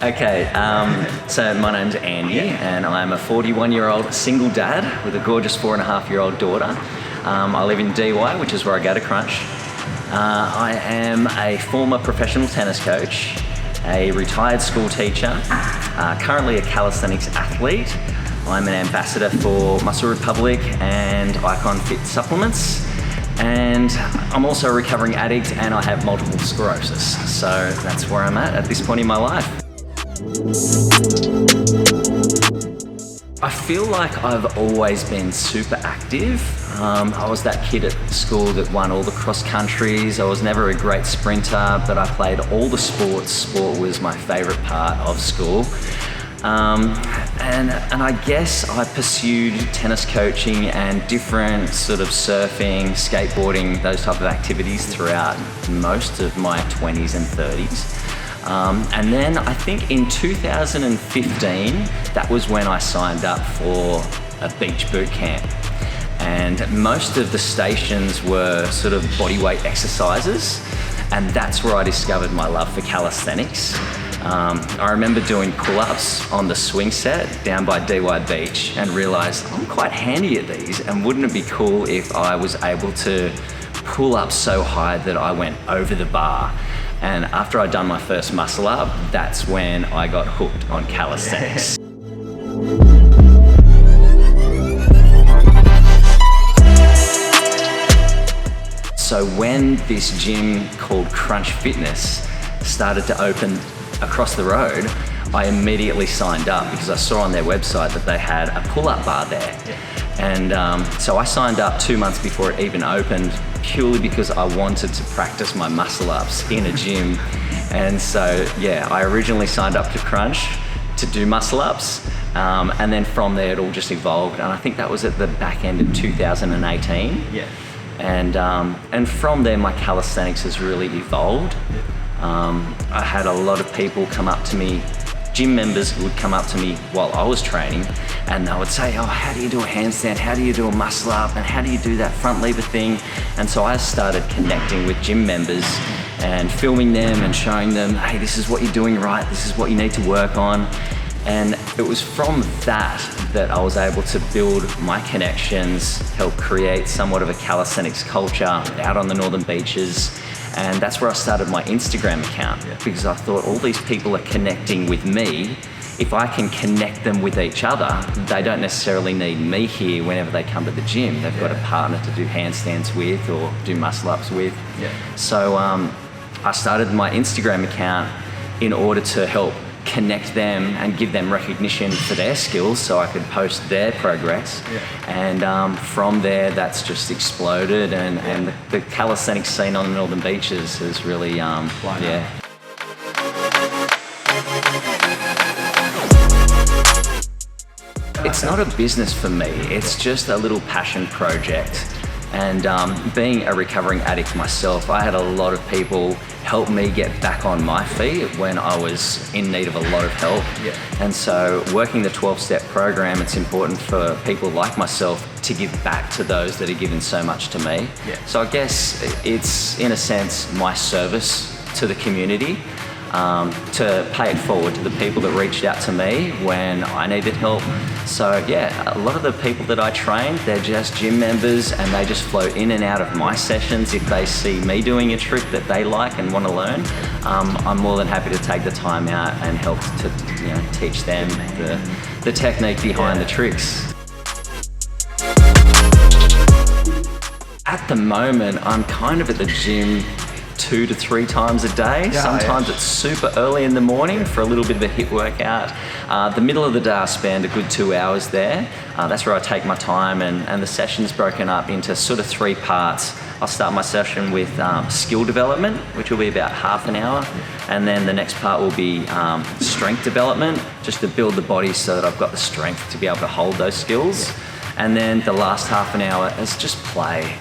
Okay, so my name's Andy and I'm a 41-year-old single dad with a gorgeous 4.5-year-old daughter. I live in DY, which is where I go to Crunch. I am a former professional tennis coach, a retired school teacher, currently a calisthenics athlete. I'm an ambassador for Muscle Republic and Icon Fit supplements. And I'm also a recovering addict and I have multiple sclerosis. So that's where I'm at this point in my life. I feel like I've always been super active. I was that kid at school that won all the cross countries. I was never a great sprinter, but I played all the sports. Sport was my favorite part of school. And I guess I pursued tennis coaching and different sort of surfing, skateboarding, those type of activities throughout most of my 20s and 30s. And then I think in 2015, that was when I signed up for a beach boot camp. And most of the stations were sort of bodyweight exercises. And that's where I discovered my love for calisthenics. I remember doing pull-ups on the swing set down by DY Beach and realized I'm quite handy at these, and wouldn't it be cool if I was able to pull up so high that I went over the bar. And after I'd done my first muscle up, that's when I got hooked on calisthenics. So when this gym called Crunch Fitness started to open across the road, I immediately signed up because I saw on their website that they had a pull-up bar there. And so I signed up 2 months before it even opened, purely because I wanted to practice my muscle ups in a gym. And so, yeah, I originally signed up to Crunch to do muscle ups. And then from there, it all just evolved. And I think that was at the back end of 2018. Yeah. And from there, my calisthenics has really evolved. I had a lot of people come up to me, gym members who would come up to me while I was training, and they would say, oh, how do you do a handstand? How do you do a muscle up? And how do you do that front lever thing? And so I started connecting with gym members and filming them and showing them, hey, this is what you're doing right. This is what you need to work on. And it was from that I was able to build my connections, help create somewhat of a calisthenics culture out on the northern beaches. And that's where I started my Instagram account, because I thought all these people are connecting with me. If I can connect them with each other, they don't necessarily need me here whenever they come to the gym. They've got a partner to do handstands with or do muscle ups with. So I started my Instagram account in order to help connect them and give them recognition for their skills so I could post their progress. And from there, that's just exploded, and the calisthenics scene on the northern beaches has really, It's not a business for me, it's just a little passion project. And being a recovering addict myself, I had a lot of people help me get back on my feet when I was in need of a lot of help. And so working the 12-step program, it's important for people like myself to give back to those that are given so much to me. So I guess it's, in a sense, my service to the community, to pay it forward to the people that reached out to me when I needed help. So yeah, a lot of the people that I train, they're just gym members and they just flow in and out of my sessions. If they see me doing a trick that they like and want to learn, I'm more than happy to take the time out and help to teach them the technique behind the tricks. At the moment, I'm kind of at the gym 2 to 3 times a day. Sometimes it's super early in the morning for a little bit of a HIIT workout. The middle of the day I spend a good 2 hours there. That's where I take my time, and the session's broken up into sort of 3 parts. I'll start my session with skill development, which will be about half an hour. And then the next part will be strength development, just to build the body so that I've got the strength to be able to hold those skills. And then the last half an hour is just play,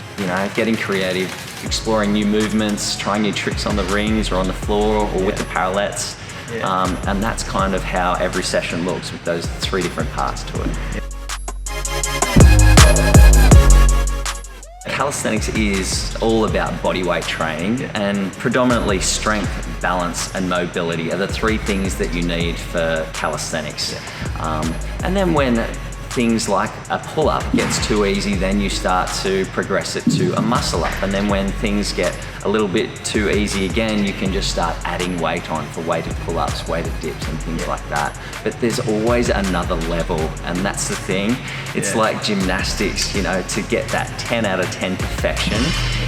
getting creative, exploring new movements, trying new tricks on the rings or on the floor or with the parallettes. And that's kind of how every session looks, with those 3 different parts to it. calisthenics is all about body weight training, and predominantly strength, balance and mobility are the three things that you need for calisthenics. And then when things like a pull-up gets too easy, then you start to progress it to a muscle-up. And then when things get a little bit too easy again, you can just start adding weight on for weighted pull-ups, weighted dips and things like that. But there's always another level, and that's the thing. It's like gymnastics, you know, to get that 10 out of 10 perfection,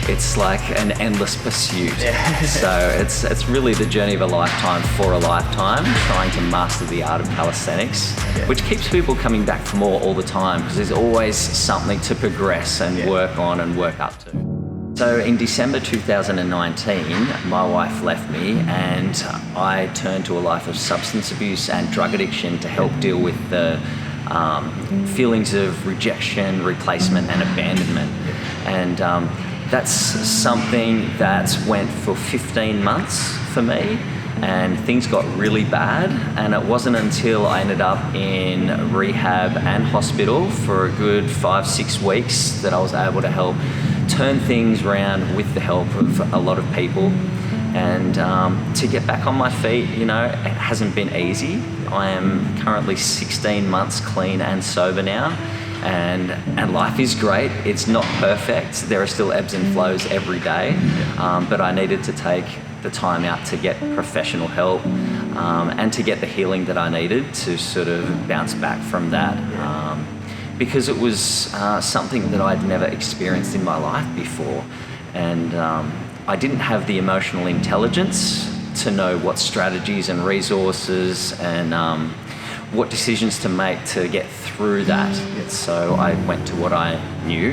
it's like an endless pursuit. So it's really the journey of a lifetime for a lifetime, trying to master the art of calisthenics, which keeps people coming back for more all the time, because there's always something to progress and work on and work up to. So in December 2019, my wife left me and I turned to a life of substance abuse and drug addiction to help deal with the feelings of rejection, replacement and abandonment. And that's something that went for 15 months for me, and things got really bad, and it wasn't until I ended up in rehab and hospital for a good 5-6 weeks that I was able to help turn things around with the help of a lot of people. And to get back on my feet, you know, it hasn't been easy. I am currently 16 months clean and sober now, and life is great. It's not perfect. There are still ebbs and flows every day, but I needed to take the time out to get professional help and to get the healing that I needed to sort of bounce back from that, because it was something that I'd never experienced in my life before, and I didn't have the emotional intelligence to know what strategies and resources and what decisions to make to get through that. So I went to what I knew,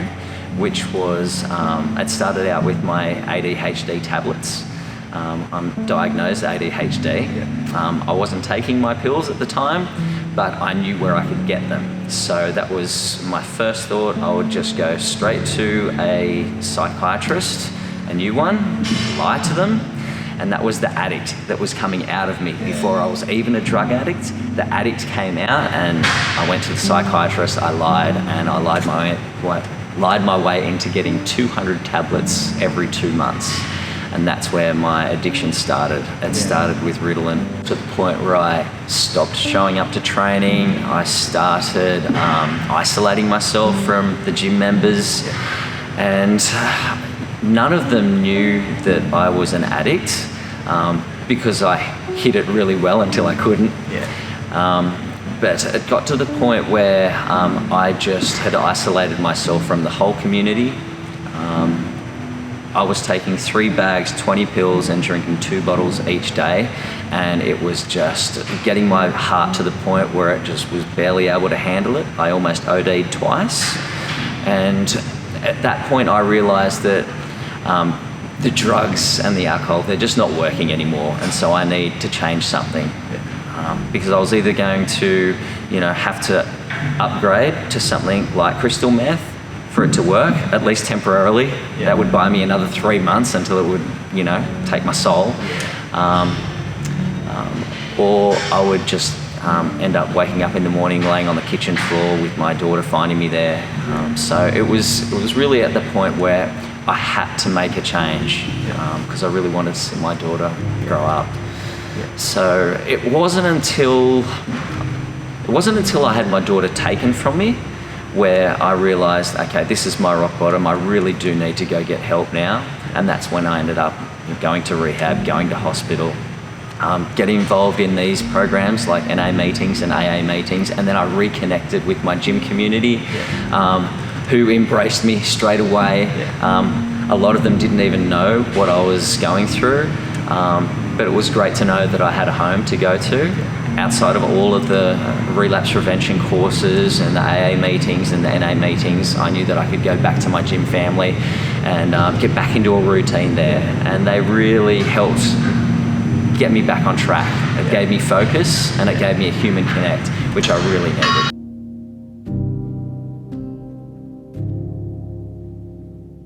which was, I'd started out with my ADHD tablets. I'm diagnosed ADHD. I wasn't taking my pills at the time, but I knew where I could get them. So that was my first thought. I would just go straight to a psychiatrist, a new one, lie to them, and that was the addict that was coming out of me. Before I was even a drug addict, the addict came out, and I went to the psychiatrist, I lied, and I lied my way into getting 200 tablets every 2 months. And that's where my addiction started. It started with Ritalin, to the point where I stopped showing up to training. I started isolating myself from the gym members, and none of them knew that I was an addict, because I hid it really well until I couldn't. But it got to the point where I just had isolated myself from the whole community. I was taking 3 bags, 20 pills and drinking 2 bottles each day, and it was just getting my heart to the point where it just was barely able to handle it. I almost OD'd twice, and at that point I realized that the drugs and the alcohol, they're just not working anymore, and so I need to change something, because I was either going to, you know, have to upgrade to something like crystal meth for it to work, at least temporarily. That would buy me another 3 months until it would, you know, take my soul. Or I would just end up waking up in the morning, laying on the kitchen floor with my daughter finding me there. So it was really at the point where I had to make a change, because I really wanted to see my daughter grow up. So it wasn't until I had my daughter taken from me where I realized, okay, this is my rock bottom. I really do need to go get help now. And that's when I ended up going to rehab, going to hospital, getting involved in these programs like NA meetings and AA meetings. And then I reconnected with my gym community, who embraced me straight away. A lot of them didn't even know what I was going through. But it was great to know that I had a home to go to. Outside of all of the relapse prevention courses and the AA meetings and the NA meetings, I knew that I could go back to my gym family and get back into a routine there. And they really helped get me back on track. It gave me focus, and it gave me a human connect, which I really needed.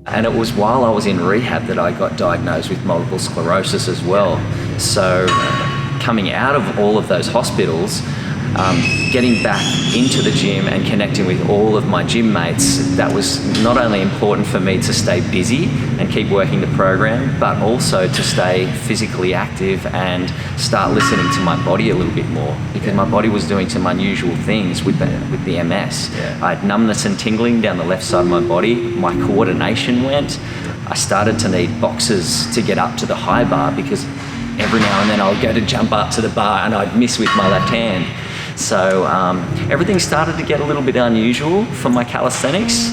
And it was while I was in rehab that I got diagnosed with multiple sclerosis as well. So coming out of all of those hospitals, getting back into the gym and connecting with all of my gym mates, that was not only important for me to stay busy and keep working the program, but also to stay physically active and start listening to my body a little bit more, because my body was doing some unusual things with the MS. I had numbness and tingling down the left side of my body. My coordination went. I started to need boxes to get up to the high bar, because every now and then I would go to jump up to the bar and I'd miss with my left hand. So everything started to get a little bit unusual for my calisthenics.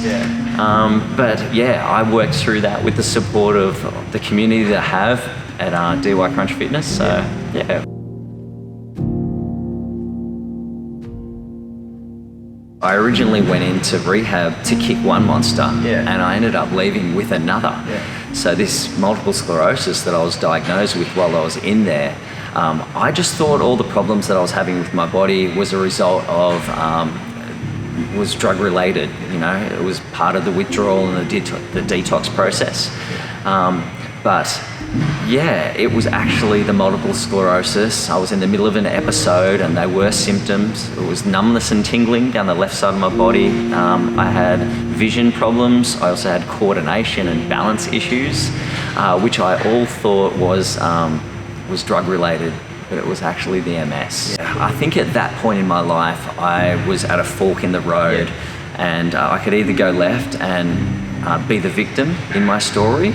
But yeah, I worked through that with the support of the community that I have at DY Crunch Fitness. So yeah. I originally went into rehab to kick one monster, and I ended up leaving with another. So this multiple sclerosis that I was diagnosed with while I was in there, I just thought all the problems that I was having with my body was a result of, was drug related. You know, it was part of the withdrawal and the detox process. But yeah, it was actually the multiple sclerosis. I was in the middle of an episode and they were symptoms. It was numbness and tingling down the left side of my body. I had vision problems. I also had coordination and balance issues, which I all thought was drug related, but it was actually the MS. I think at that point in my life, I was at a fork in the road, and I could either go left and be the victim in my story,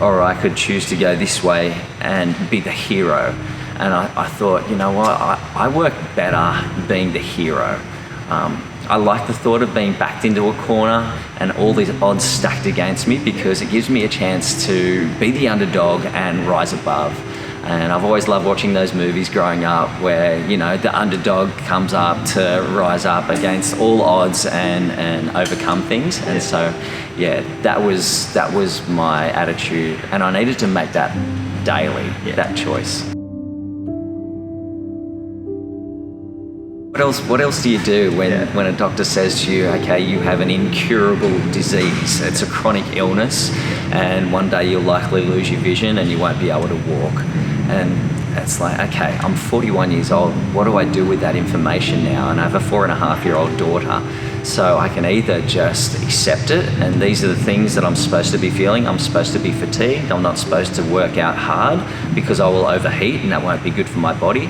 or I could choose to go this way and be the hero. And I thought, you know what, I work better being the hero. I like the thought of being backed into a corner and all these odds stacked against me, because it gives me a chance to be the underdog and rise above. And I've always loved watching those movies growing up where, you know, the underdog comes up to rise up against all odds and overcome things. And so, yeah, that was my attitude. And I needed to make that daily, that choice. What else do you do when a doctor says to you, okay, you have an incurable disease, it's a chronic illness, and one day you'll likely lose your vision and you won't be able to walk? And it's like, okay, I'm 41 years old, what do I do with that information now? And I have a 4.5-year-old daughter. So I can either just accept it, and these are the things that I'm supposed to be feeling. I'm supposed to be fatigued. I'm not supposed to work out hard because I will overheat and that won't be good for my body.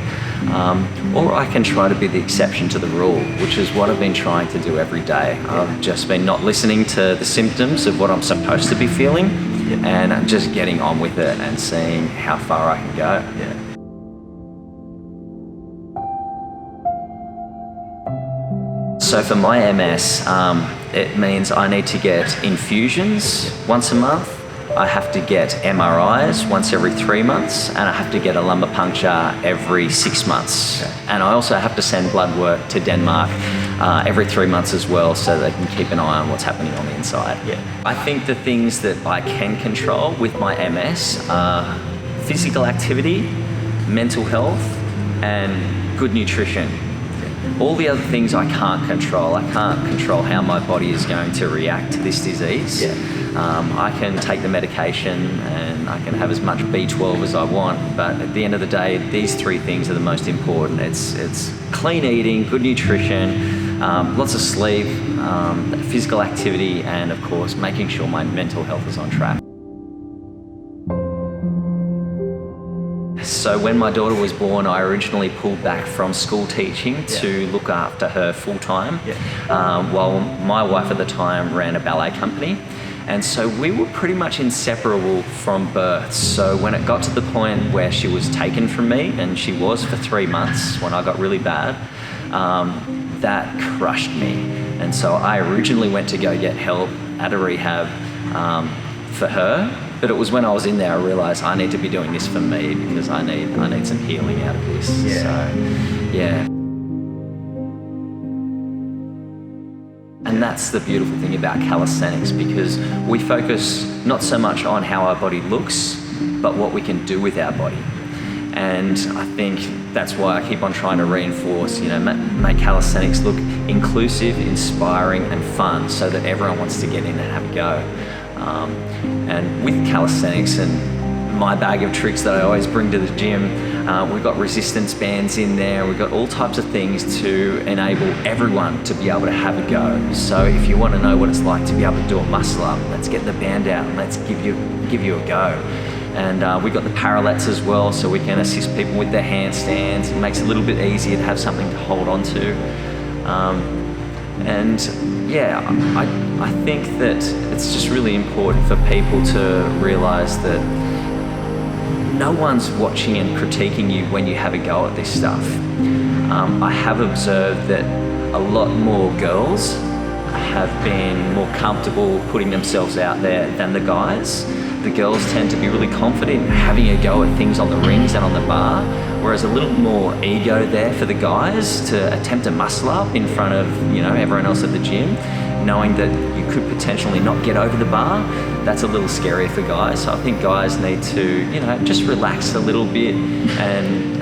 Or I can try to be the exception to the rule, which is what I've been trying to do every day. I've just been not listening to the symptoms of what I'm supposed to be feeling, and just getting on with it and seeing how far I can go. So for my MS, it means I need to get infusions once a month. I have to get MRIs once every 3 months, and I have to get a lumbar puncture every 6 months. And I also have to send blood work to Denmark every 3 months as well, so they can keep an eye on what's happening on the inside. I think the things that I can control with my MS are physical activity, mental health, and good nutrition. All the other things I can't control. I can't control how my body is going to react to this disease. I can take the medication and I can have as much B12 as I want, but at the end of the day, these 3 things are the most important. It's clean eating, good nutrition, lots of sleep, physical activity, and of course, making sure my mental health is on track. So when my daughter was born, I originally pulled back from school teaching to look after her full time, while my wife at the time ran a ballet company. And so we were pretty much inseparable from birth. So when it got to the point where she was taken from me, and she was for 3 months when I got really bad, that crushed me. And so I originally went to go get help at a rehab for her. But it was when I was in there, I realized I need to be doing this for me, because I need some healing out of this. So, yeah. And that's the beautiful thing about calisthenics, because we focus not so much on how our body looks, but what we can do with our body. And I think that's why I keep on trying to reinforce, you know, make calisthenics look inclusive, inspiring, and fun, so that everyone wants to get in and have a go. And with calisthenics and my bag of tricks that I always bring to the gym, We've got resistance bands in there. We've got all types of things to enable everyone to be able to have a go. So if you want to know what it's like to be able to do a muscle up, let's get the band out and let's give you a go. And we've got the parallettes as well, so we can assist people with their handstands. It makes it a little bit easier to have something to hold on to. And yeah, I think that it's just really important for people to realize that no one's watching and critiquing you when you have a go at this stuff. I have observed that a lot more girls have been more comfortable putting themselves out there than the guys. The girls tend to be really confident in having a go at things on the rings and on the bar, whereas a little more ego there for the guys to attempt a muscle up in front of, you know, everyone else at the gym, knowing that you could potentially not get over the bar. That's a little scary for guys. So I think guys need to, you know, just relax a little bit. And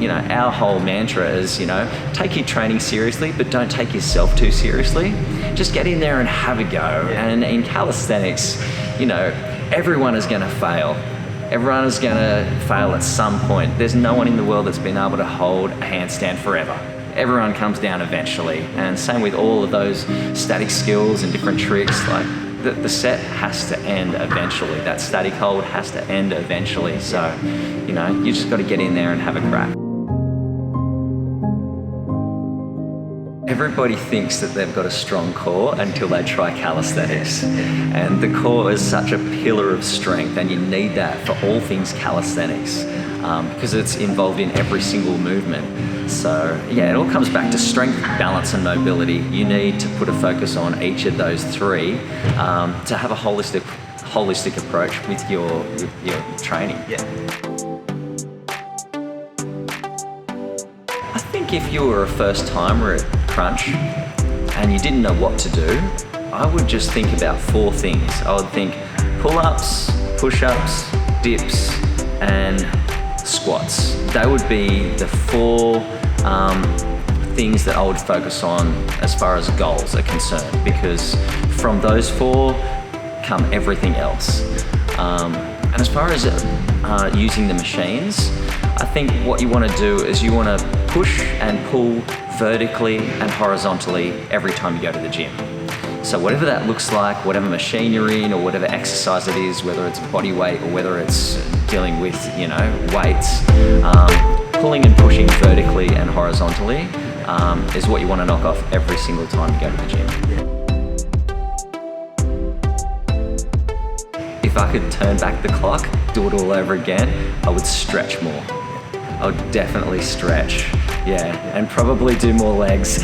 you know, our whole mantra is, you know, take your training seriously, but don't take yourself too seriously. Just get in there and have a go. And in calisthenics, you know, everyone is going to fail. Everyone is going to fail at some point. There's no one in the world that's been able to hold a handstand forever. Everyone comes down eventually. And same with all of those static skills and different tricks. Like the set has to end eventually. That static hold has to end eventually. So, you know, you just got to get in there and have a crack. Everybody thinks that they've got a strong core until they try calisthenics. And the core is such a pillar of strength, and you need that for all things calisthenics because it's involved in every single movement. So yeah, it all comes back to strength, balance and mobility. You need to put a focus on each of those three to have a holistic approach with your training. Yeah. I think if you were a first timer at Crunch and you didn't know what to do, I would just think about 4 things. I would think pull-ups, push-ups, dips, and squats. They would be the 4 things that I would focus on as far as goals are concerned, because from those 4 come everything else. And as far as using the machines, I think what you want to do is you want to push and pull vertically and horizontally every time you go to the gym. So whatever that looks like, whatever machine you're in or whatever exercise it is, whether it's body weight or whether it's dealing with, you know, weights, pulling and pushing vertically and horizontally is what you want to knock off every single time you go to the gym. If I could turn back the clock, do it all over again, I would stretch more. I would definitely stretch, yeah, and probably do more legs.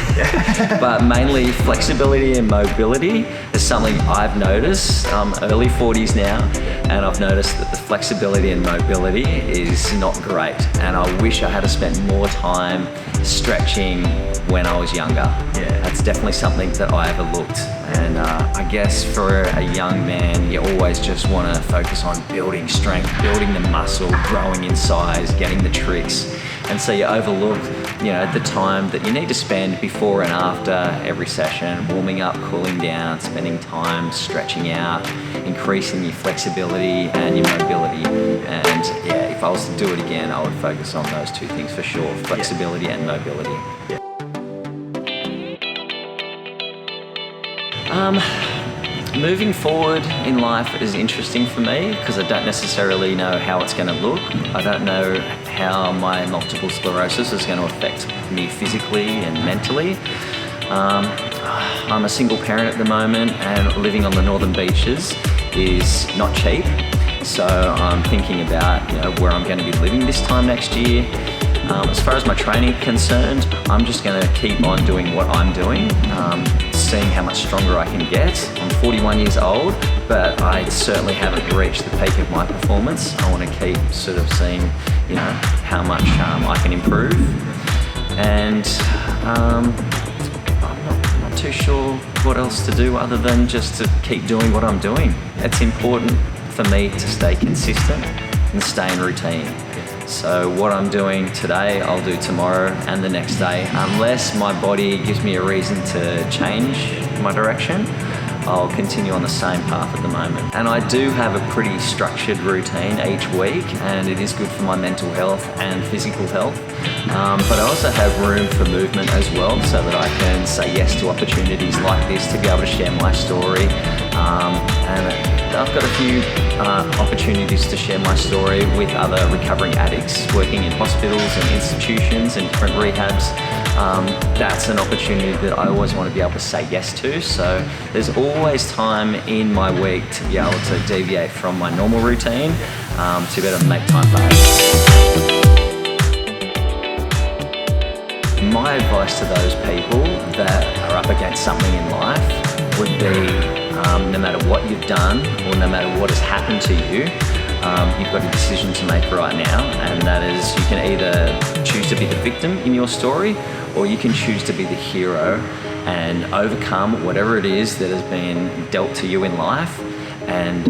But mainly flexibility and mobility is something I've noticed. I'm early 40s now, and I've noticed that the flexibility and mobility is not great. And I wish I had spent more time stretching when I was younger. Yeah, that's definitely something that I overlooked. And I guess for a young man, you always just want to focus on building strength, building the muscle, growing in size, getting the tricks. And so you overlook, you know, the time that you need to spend before and after every session, warming up, cooling down, spending time stretching out, increasing your flexibility and your mobility. And yeah, if I was to do it again, I would focus on those 2 things for sure, flexibility and mobility. Moving forward in life is interesting for me because I don't necessarily know how it's going to look. I don't know how my multiple sclerosis is going to affect me physically and mentally. I'm a single parent at the moment, and living on the northern beaches is not cheap. So I'm thinking about, you know, where I'm going to be living this time next year. As far as my training is concerned, I'm just going to keep on doing what I'm doing, seeing how much stronger I can get. I'm 41 years old, but I certainly haven't reached the peak of my performance. I want to keep sort of seeing, you know, how much I can improve. And I'm not too sure what else to do other than just to keep doing what I'm doing. It's important for me to stay consistent and stay in routine. So what I'm doing today, I'll do tomorrow and the next day. Unless my body gives me a reason to change my direction, I'll continue on the same path at the moment. And I do have a pretty structured routine each week, and it is good for my mental health and physical health. But I also have room for movement as well, so that I can say yes to opportunities like this to be able to share my story. And I've got a few opportunities to share my story with other recovering addicts working in hospitals and institutions and different rehabs. That's an opportunity that I always want to be able to say yes to. So there's always time in my week to be able to deviate from my normal routine to be able to make time for it. My advice to those people that are up against something in life would be no matter what you've done or no matter what has happened to you, you've got a decision to make right now, and that is you can either choose to be the victim in your story, or you can choose to be the hero and overcome whatever it is that has been dealt to you in life. And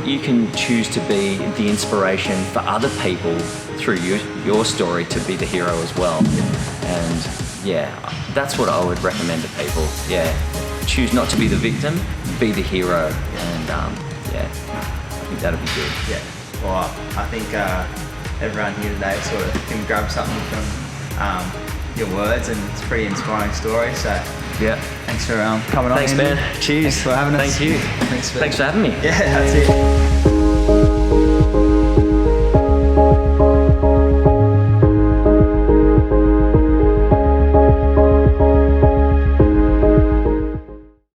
you can choose to be the inspiration for other people through your story to be the hero as well. And yeah, that's what I would recommend to people. Yeah, choose not to be the victim, be the hero. And yeah, I think that'd be good. Yeah, well, I think everyone here today sort of can grab something from your words, and it's a pretty inspiring story. So yeah, thanks for coming on. Thanks, Ben. Cheers. Thanks for having us. Thank you. Thanks for having me. Yeah, that's it.